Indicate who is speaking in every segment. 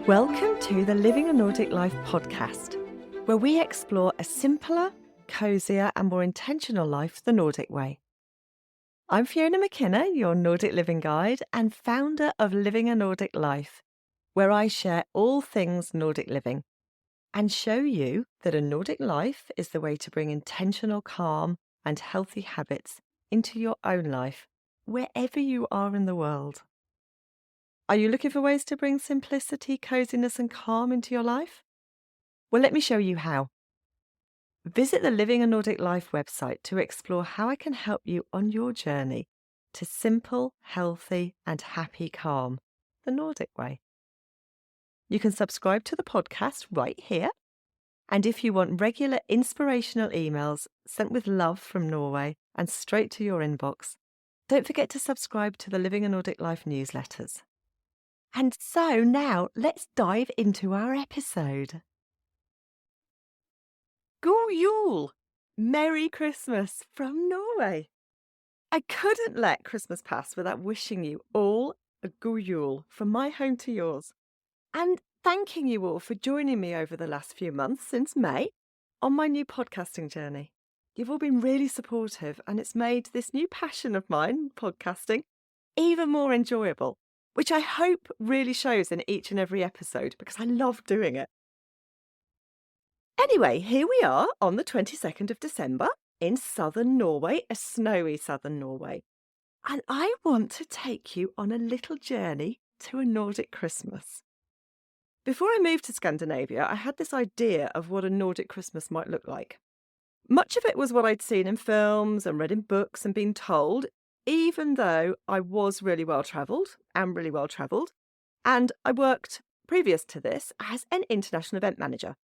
Speaker 1: Welcome to the Living a Nordic Life podcast, where we explore a simpler, cosier and more intentional life the Nordic way. I'm Fiona McKenna, your Nordic living guide and founder of Living a Nordic Life, where I share all things Nordic living and show you that a Nordic life is the way to bring intentional calm and healthy habits into your own life, wherever you are in the world. Are you looking for ways to bring simplicity, coziness and calm into your life? Well, let me show you how. Visit the Living a Nordic Life website to explore how I can help you on your journey to simple, healthy and happy calm, the Nordic way. You can subscribe to the podcast right here. And if you want regular inspirational emails sent with love from Norway and straight to your inbox, don't forget to subscribe to the Living a Nordic Life newsletters. And so now let's dive into our episode. God jul! Merry Christmas from Norway! I couldn't let Christmas pass without wishing you all a god jul from my home to yours, and thanking you all for joining me over the last few months since May on my new podcasting journey. You've all been really supportive, and it's made this new passion of mine, podcasting, even more enjoyable, which I hope really shows in each and every episode because I love doing it. Anyway, here we are on the 22nd of December in southern Norway, a snowy southern Norway. And I want to take you on a little journey to a Nordic Christmas. Before I moved to Scandinavia, I had this idea of what a Nordic Christmas might look like. Much of it was what I'd seen in films and read in books and been told, even though I was really well-travelled, and I worked, previous to this, as an international event manager.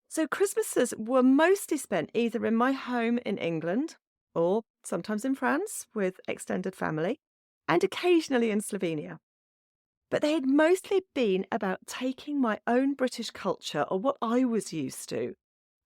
Speaker 1: So Christmases were mostly spent either in my home in England or sometimes in France with extended family and occasionally in Slovenia. But they had mostly been about taking my own British culture or what I was used to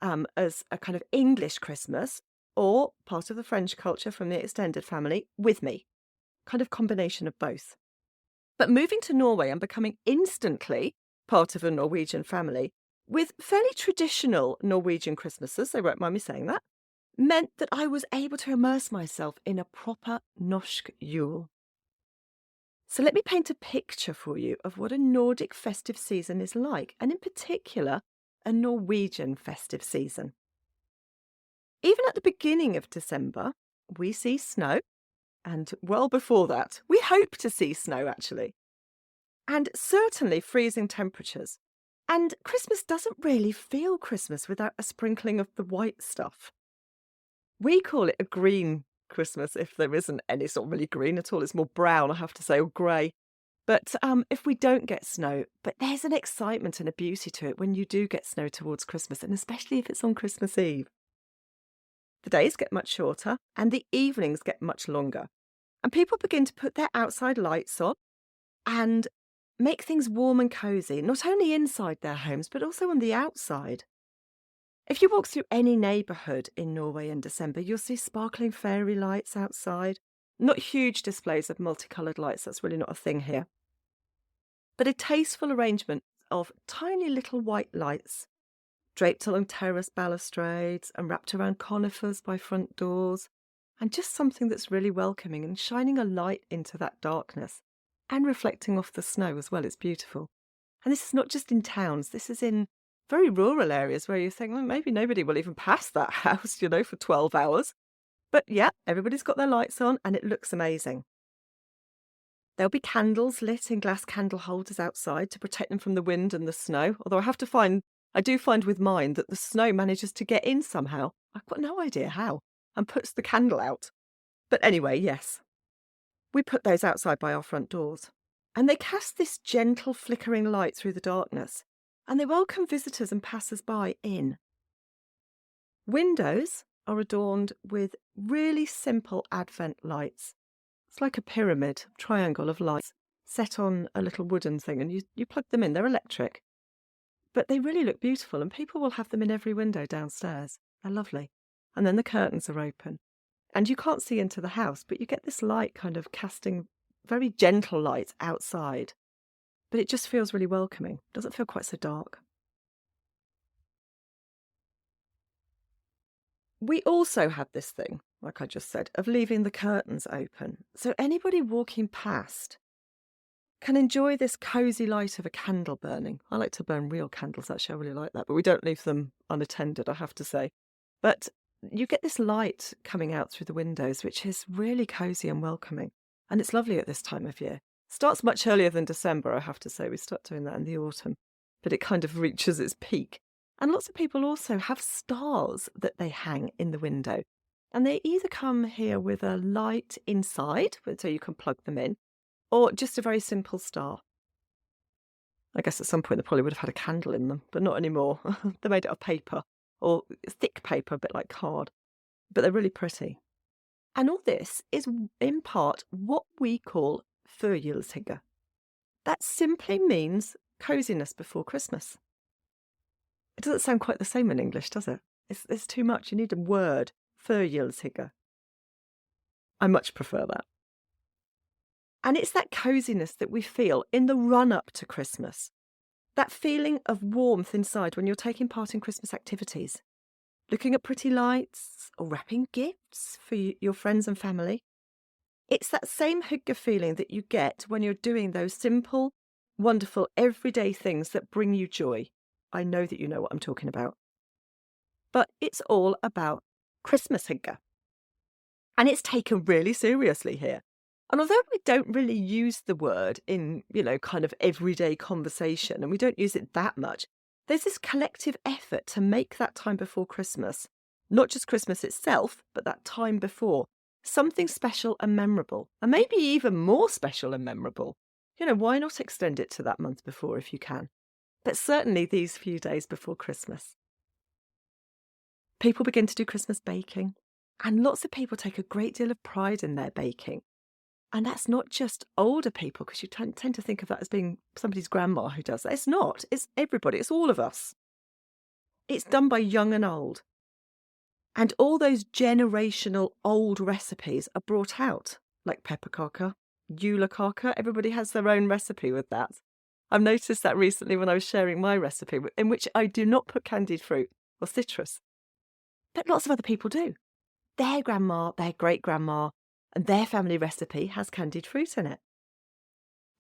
Speaker 1: as a kind of English Christmas or part of the French culture from the extended family with me, kind of combination of both. But moving to Norway and becoming instantly part of a Norwegian family with fairly traditional Norwegian Christmases, they won't mind me saying that, meant that I was able to immerse myself in a proper norsk jul. So let me paint a picture for you of what a Nordic festive season is like, and in particular, a Norwegian festive season. Even at the beginning of December, we see snow, and well before that, we hope to see snow actually, and certainly freezing temperatures. And Christmas doesn't really feel Christmas without a sprinkling of the white stuff. We call it a green Christmas if there isn't any. It's not really green at all, it's more brown, I have to say, or grey. But if we don't get snow, but there's an excitement and a beauty to it when you do get snow towards Christmas, and especially if it's on Christmas Eve. The days get much shorter and the evenings get much longer. And people begin to put their outside lights on and make things warm and cosy, not only inside their homes, but also on the outside. If you walk through any neighbourhood in Norway in December, you'll see sparkling fairy lights outside. Not huge displays of multicoloured lights, that's really not a thing here. But a tasteful arrangement of tiny little white lights draped along terrace balustrades and wrapped around conifers by front doors, and just something that's really welcoming and shining a light into that darkness and reflecting off the snow as well. It's beautiful. And this is not just in towns, this is in very rural areas where you think, well, maybe nobody will even pass that house, for 12 hours. But yeah, everybody's got their lights on and it looks amazing. There'll be candles lit in glass candle holders outside to protect them from the wind and the snow, although I do find with mine that the snow manages to get in somehow. I've got no idea how, and puts the candle out. But anyway, yes, we put those outside by our front doors, and they cast this gentle flickering light through the darkness, and they welcome visitors and passers-by in. Windows are adorned with really simple Advent lights. It's like a pyramid, triangle of lights set on a little wooden thing, and you plug them in. They're electric. But they really look beautiful, and people will have them in every window downstairs. They're lovely. And then the curtains are open. And you can't see into the house, but you get this light kind of casting very gentle light outside. but it just feels really welcoming. Doesn't feel quite so dark. We also have this thing, like I just said, of leaving the curtains open. So anybody walking past can enjoy this cosy light of a candle burning. I like to burn real candles, actually. I really like that. But we don't leave them unattended, I have to say. But you get this light coming out through the windows, which is really cosy and welcoming. And it's lovely at this time of year. Starts much earlier than December, I have to say. We start doing that in the autumn. But it kind of reaches its peak. And lots of people also have stars that they hang in the window. And they either come here with a light inside, so you can plug them in, or just a very simple star. I guess at some point they probably would have had a candle in them, but not anymore. They're made out of paper, or thick paper, a bit like card. But they're really pretty. And all this is in part what we call førjulshygge. That simply means coziness before Christmas. It doesn't sound quite the same in English, does it? It's too much. You need a word, førjulshygge. I much prefer that. And it's that coziness that we feel in the run-up to Christmas. That feeling of warmth inside when you're taking part in Christmas activities. Looking at pretty lights or wrapping gifts for your friends and family. It's that same hygge feeling that you get when you're doing those simple, wonderful, everyday things that bring you joy. I know that you know what I'm talking about. But it's all about Christmas hygge. And it's taken really seriously here. And although we don't really use the word in, kind of everyday conversation, and we don't use it that much, there's this collective effort to make that time before Christmas, not just Christmas itself, but that time before, something special and memorable, and maybe even more special and memorable. Why not extend it to that month before if you can? But certainly these few days before Christmas. People begin to do Christmas baking, and lots of people take a great deal of pride in their baking. And that's not just older people, because you tend to think of that as being somebody's grandma who does that. It's not. It's everybody. It's all of us. It's done by young and old. And all those generational old recipes are brought out, like pepperkaka, julekaka. Everybody has their own recipe with that. I've noticed that recently when I was sharing my recipe, in which I do not put candied fruit or citrus. But lots of other people do. Their grandma, their great-grandma, and their family recipe has candied fruit in it.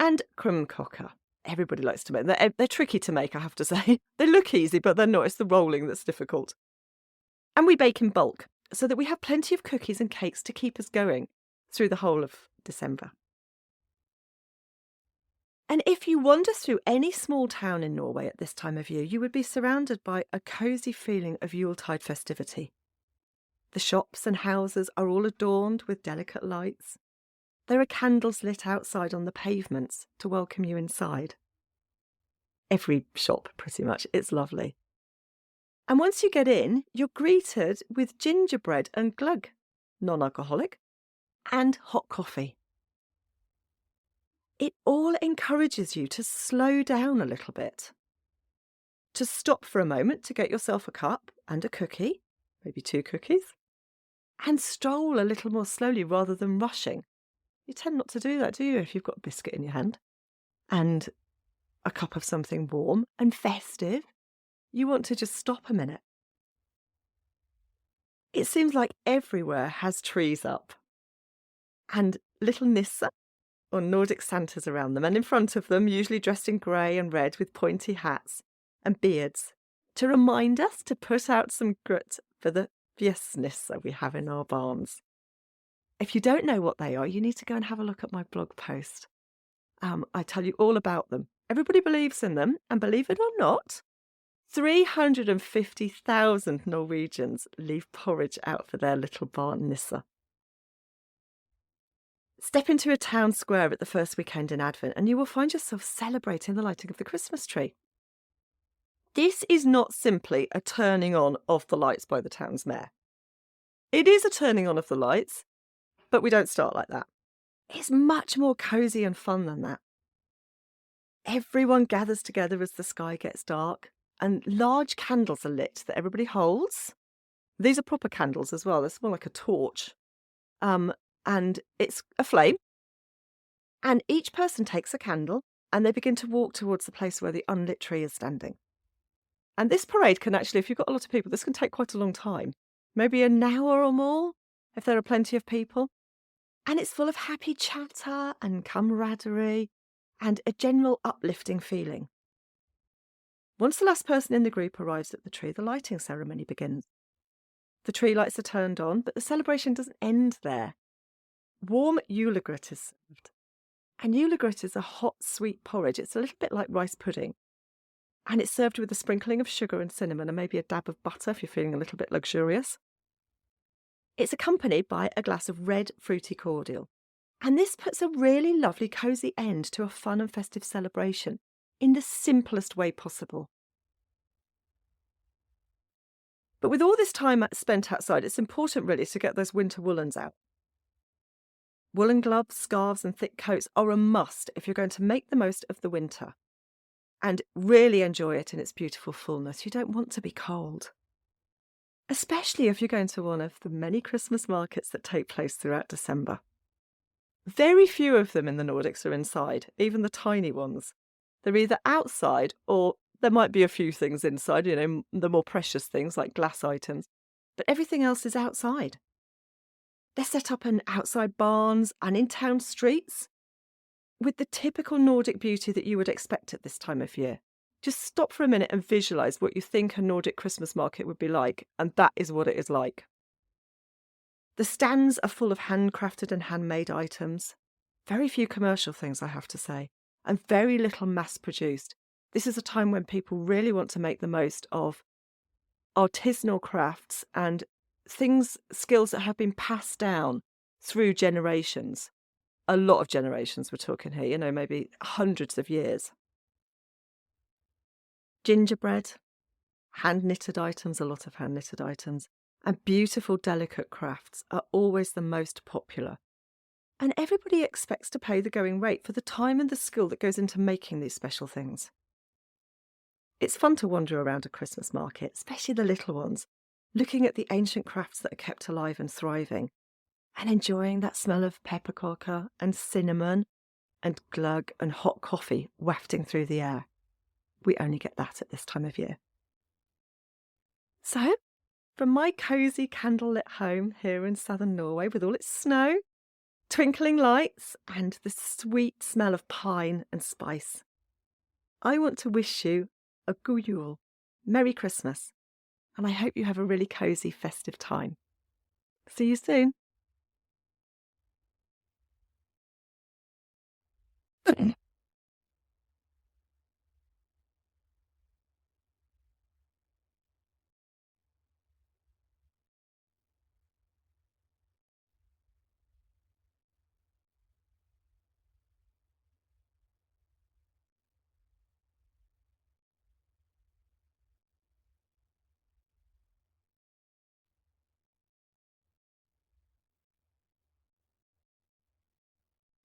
Speaker 1: And krumkaka. Everybody likes to make them. They're tricky to make, I have to say. They look easy, but they're not. It's the rolling that's difficult. And we bake in bulk, so that we have plenty of cookies and cakes to keep us going through the whole of December. And if you wander through any small town in Norway at this time of year, you would be surrounded by a cosy feeling of Yuletide festivity. The shops and houses are all adorned with delicate lights. There are candles lit outside on the pavements to welcome you inside. Every shop, pretty much. It's lovely. And once you get in, you're greeted with gingerbread and glögg, non-alcoholic, and hot coffee. It all encourages you to slow down a little bit, to stop for a moment to get yourself a cup and a cookie, maybe 2 cookies, and stroll a little more slowly rather than rushing. You tend not to do that, do you, if you've got a biscuit in your hand and a cup of something warm and festive? You want to just stop a minute. It seems like everywhere has trees up and little Nissa or Nordic Santas around them, and in front of them, usually dressed in grey and red with pointy hats and beards, to remind us to put out some grit for the Nissa we have in our barns. If you don't know what they are, you need to go and have a look at my blog post. I tell you all about them. Everybody believes in them, and believe it or not, 350,000 Norwegians leave porridge out for their little barn Nissa. Step into a town square at the first weekend in Advent and you will find yourself celebrating the lighting of the Christmas tree. This is not simply a turning on of the lights by the town's mayor. It is a turning on of the lights, but we don't start like that. It's much more cosy and fun than that. Everyone gathers together as the sky gets dark, and large candles are lit that everybody holds. These are proper candles as well. They're more like a torch. And it's a flame. And each person takes a candle and they begin to walk towards the place where the unlit tree is standing. And this parade can actually, if you've got a lot of people, this can take quite a long time, maybe an hour or more, if there are plenty of people. And it's full of happy chatter and camaraderie and a general uplifting feeling. Once the last person in the group arrives at the tree, the lighting ceremony begins. The tree lights are turned on, but the celebration doesn't end there. Warm julagryt is served. And julagryt is a hot, sweet porridge. It's a little bit like rice pudding. And it's served with a sprinkling of sugar and cinnamon and maybe a dab of butter if you're feeling a little bit luxurious. It's accompanied by a glass of red fruity cordial. And this puts a really lovely, cosy end to a fun and festive celebration in the simplest way possible. But with all this time spent outside, it's important really to get those winter woolens out. Woolen gloves, scarves and thick coats are a must if you're going to make the most of the winter and really enjoy it in its beautiful fullness. You don't want to be cold, especially if you're going to one of the many Christmas markets that take place throughout December. Very few of them in the Nordics are inside, even the tiny ones. They're either outside or there might be a few things inside, the more precious things like glass items, but everything else is outside. They're set up in outside barns and in town streets with the typical Nordic beauty that you would expect at this time of year. Just stop for a minute and visualise what you think a Nordic Christmas market would be like, and that is what it is like. The stands are full of handcrafted and handmade items. Very few commercial things, I have to say, and very little mass-produced. This is a time when people really want to make the most of artisanal crafts and skills that have been passed down through generations. A lot of generations we're talking here, maybe hundreds of years. Gingerbread, hand-knitted items, a lot of hand-knitted items, and beautiful, delicate crafts are always the most popular. And everybody expects to pay the going rate for the time and the skill that goes into making these special things. It's fun to wander around a Christmas market, especially the little ones, looking at the ancient crafts that are kept alive and thriving, and enjoying that smell of peppercorn and cinnamon and glögg and hot coffee wafting through the air. We only get that at this time of year. So, from my cosy candlelit home here in southern Norway with all its snow, twinkling lights and the sweet smell of pine and spice, I want to wish you a god jul, Merry Christmas, and I hope you have a really cosy festive time. See you soon.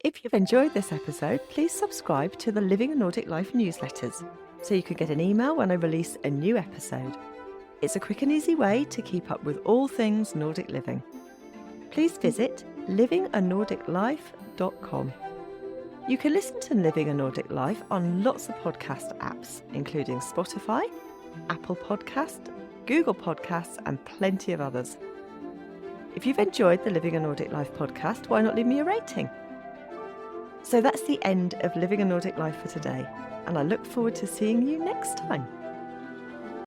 Speaker 1: If you've enjoyed this episode, please subscribe to the Living a Nordic Life newsletters so you can get an email when I release a new episode. It's a quick and easy way to keep up with all things Nordic living. Please visit livinganordiclife.com. You can listen to Living a Nordic Life on lots of podcast apps, including Spotify, Apple Podcast, Google Podcasts, and plenty of others. If you've enjoyed the Living a Nordic Life podcast, why not leave me a rating? So that's the end of Living a Nordic Life for today, and I look forward to seeing you next time.